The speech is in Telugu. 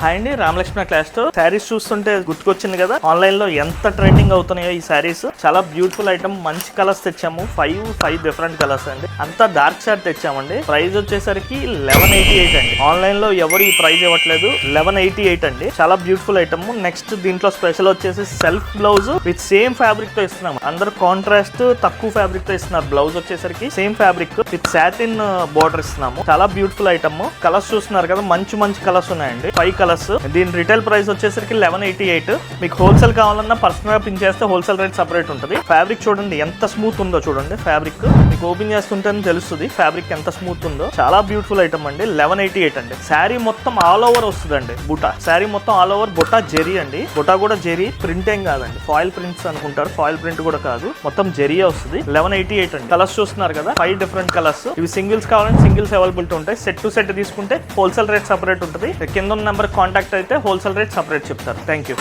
హాయ్ అండి, రామలక్ష్మణ క్లాస్ స్టోర్. శారీస్ చూస్తుంటే గుర్తుకొచ్చింది కదా, ఆన్లైన్ లో ఎంత ట్రెండింగ్ అవుతున్నాయో ఈ శారీస్. చాలా బ్యూటిఫుల్ ఐటమ్, మంచి కలర్స్ తెచ్చాము. ఫైవ్ డిఫరెంట్ కలర్స్ అండి. అంతా డార్క్ షార్ట్ తెచ్చామండి. ప్రైస్ వచ్చేసరికి 1188 అండి. ఆన్లైన్ లో ఎవరు ఈ ప్రైస్ ఇవ్వట్లేదు. 1188 అండి. చాలా బ్యూటిఫుల్ ఐటమ్. నెక్స్ట్ దీంట్లో స్పెషల్ వచ్చేసి self blouse with same fabric తో ఇస్తున్నాము. అందరు కాంట్రాస్ట్ తక్కువ ఫ్యాబ్రిక్ తో ఇస్తున్నారు. బ్లౌజ్ వచ్చేసరికి same fabric with satin border ఇస్తున్నాము. చాలా బ్యూటిఫుల్ ఐటమ్. కలర్స్ చూస్తున్నారు కదా, మంచి కలర్స్ ఉన్నాయండి. 5 కలర్స్. దీని రిటైల్ ప్రైస్ వచ్చేసరికి 1188. మీకు హోల్సేల్ కావాలన్నా పర్సనల్ గా పిన్ చేస్తే హోల్సేల్ రేట్ సపరేట్ ఉంటుంది. ఫ్యాబ్రిక్ చూడండి ఎంత స్మూత్ ఉందో చూడండి. ఫ్యాబ్రిక్ మీకు ఓపెన్ చేస్తుంటేనే తెలుస్తుంది ఫ్యాబ్రిక్ ఎంత స్మూత్ ఉందో. చాలా బ్యూటిఫుల్ ఐటమ్ అండి. 1188 అండి. శారీ మొత్తం ఆల్ ఓవర్ వస్తుందండి. బుటా శారీ మొత్తం ఆల్ ఓవర్ బుటా జెరీ అండి. బుటా కూడా జెరీ, ప్రింట్ ఏం కాదండి. ఫాయిల్ ప్రింట్స్ అనుకుంటారు, ఫాయిల్ ప్రింట్ కూడా కాదు, మొత్తం జెరీయే వస్తుంది. 1188 అండి. కలర్స్ చూస్తున్నారు కదా, 5 డిఫరెంట్ కలర్స్. ఇవి సింగిల్స్ కావాలంటే సింగిల్స్ అవైలబిలిటీ ఉంటాయి. సెట్ టు సెట్ తీసుకుంటే హోల్సేల్ రేట్ సపరేట్ ఉంటుంది. కింద ఉన్న నెంబర్ కాంటాక్ట్ అయితే హోల్సేల్ రేట్ సపరేట్ చెప్తారు. Thank you.